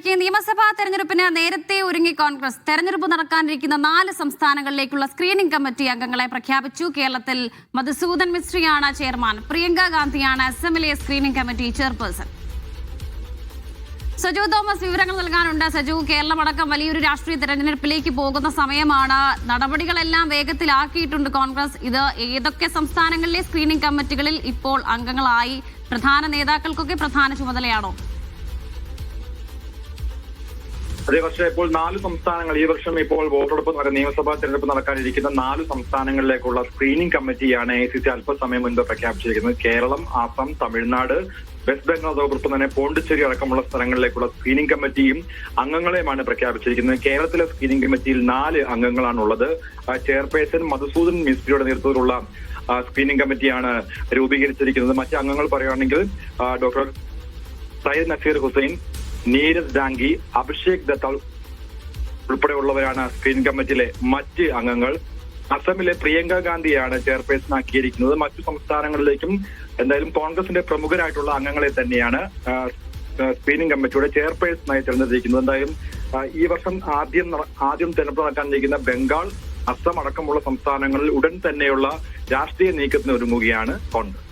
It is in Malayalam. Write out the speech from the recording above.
വാർത്തകളിലേക്ക്. നിയമസഭാ തെരഞ്ഞെടുപ്പിന് നേരത്തെ ഒരുങ്ങി കോൺഗ്രസ് തെരഞ്ഞെടുപ്പ് നടക്കാനിരിക്കുന്ന 4 സംസ്ഥാനങ്ങളിലേക്കുള്ള സ്ക്രീനിംഗ് കമ്മിറ്റി അംഗങ്ങളെ പ്രഖ്യാപിച്ചു. കേരളത്തിൽ മധുസൂദൻ മിസ്ത്രിയാണ് ചെയർമാൻ. പ്രിയങ്ക ഗാന്ധിയാണ് അസമിലെ screening committee chairperson. Saju Thomas വിവരങ്ങൾ നൽകാനുണ്ട്. സജു, കേരളമടക്കം വലിയൊരു രാഷ്ട്രീയ തെരഞ്ഞെടുപ്പിലേക്ക് പോകുന്ന സമയമാണ്. നടപടികളെല്ലാം വേഗത്തിലാക്കിയിട്ടുണ്ട് കോൺഗ്രസ്. ഇത് ഏതൊക്കെ സംസ്ഥാനങ്ങളിലെ സ്ക്രീനിംഗ് കമ്മിറ്റികളിൽ ഇപ്പോൾ അംഗങ്ങളായി? പ്രധാന നേതാക്കൾക്കൊക്കെ പ്രധാന ചുമതലയാണോ? അതേ പക്ഷേ ഇപ്പോൾ 4 സംസ്ഥാനങ്ങൾ ഈ വർഷം ഇപ്പോൾ വോട്ടെടുപ്പ് നിയമസഭാ തെരഞ്ഞെടുപ്പ് നടക്കാനിരിക്കുന്ന 4 സംസ്ഥാനങ്ങളിലേക്കുള്ള സ്ക്രീനിംഗ് കമ്മിറ്റിയാണ് AICC അല്പസമയം മുൻപ് പ്രഖ്യാപിച്ചിരിക്കുന്നത്. കേരളം, ആസാം, തമിഴ്നാട്, വെസ്റ്റ് ബംഗാൾ, അതോടൊപ്പം തന്നെ പോണ്ടിച്ചേരി അടക്കമുള്ള സ്ഥലങ്ങളിലേക്കുള്ള സ്ക്രീനിംഗ് കമ്മിറ്റിയും അംഗങ്ങളെയുമാണ് പ്രഖ്യാപിച്ചിരിക്കുന്നത്. കേരളത്തിലെ സ്ക്രീനിംഗ് കമ്മിറ്റിയിൽ 4 അംഗങ്ങളാണുള്ളത്. ചെയർപേഴ്സൺ മധുസൂദൻ മിസ്ത്രിയുടെ നേതൃത്വത്തിലുള്ള സ്ക്രീനിംഗ് കമ്മിറ്റിയാണ് രൂപീകരിച്ചിരിക്കുന്നത്. മറ്റ് അംഗങ്ങൾ പറയുകയാണെങ്കിൽ ഡോക്ടർ സയ്യിദ് നസീർ ഹുസൈൻ, നീരജ് ഡാംഗി, അഭിഷേക് ദത്താൽ ഉൾപ്പെടെയുള്ളവരാണ് സ്ക്രീനിംഗ് കമ്മിറ്റിയിലെ മറ്റ് അംഗങ്ങൾ. അസമിലെ പ്രിയങ്ക ഗാന്ധിയാണ് ചെയർപേഴ്സൺ ആക്കിയിരിക്കുന്നത്. മറ്റു സംസ്ഥാനങ്ങളിലേക്കും എന്തായാലും കോൺഗ്രസിന്റെ പ്രമുഖരായിട്ടുള്ള അംഗങ്ങളെ തന്നെയാണ് സ്ക്രീനിംഗ് കമ്മിറ്റിയുടെ ചെയർപേഴ്സണായി തിരഞ്ഞെടുത്തിരിക്കുന്നത്. എന്തായാലും ഈ വർഷം ആദ്യം തെരഞ്ഞെടുപ്പ് നടക്കാനിരിക്കുന്ന ബംഗാൾ, അസം അടക്കമുള്ള സംസ്ഥാനങ്ങളിൽ ഉടൻ തന്നെയുള്ള രാഷ്ട്രീയ നീക്കത്തിന് ഒരുങ്ങുകയാണ് കോൺഗ്രസ്.